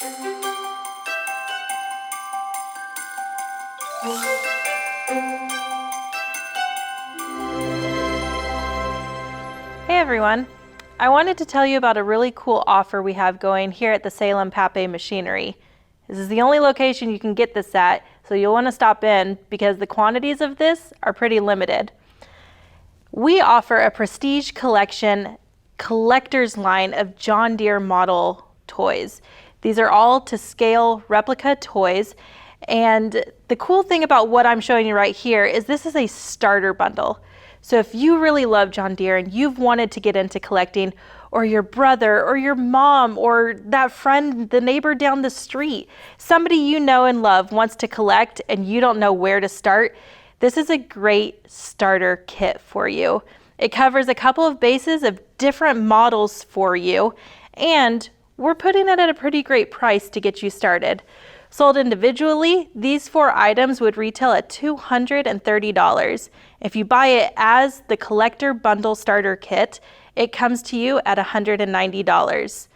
Hey everyone, I wanted to tell you about a really cool offer we have going here at the Salem Pape Machinery. This is the only location you can get this at, so you'll want to stop in because the quantities of this are pretty limited. We offer a prestige collection collector's line of John Deere model toys. These are all to scale replica toys, and the cool thing about what I'm showing you right here is this is a starter bundle. So if you really love John Deere and you've wanted to get into collecting, or your brother or your mom or that friend, the neighbor down the street, somebody you know and love wants to collect and you don't know where to start, this is a great starter kit for you. It covers a couple of bases of different models for you, and we're putting it at a pretty great price to get you started. Sold individually, these 4 items would retail at $230. If you buy it as the collector bundle starter kit, it comes to you at $190.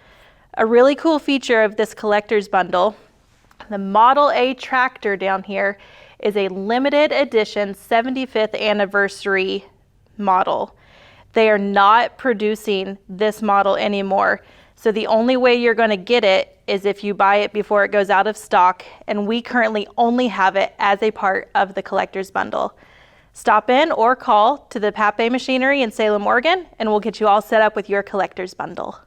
A really cool feature of this collector's bundle, the Model A tractor down here is a limited edition 75th anniversary model. They are not producing this model anymore. So the only way you're going to get it is if you buy it before it goes out of stock, and we currently only have it as a part of the collector's bundle. Stop in or call to the Pape Machinery in Salem, Oregon, and we'll get you all set up with your collector's bundle.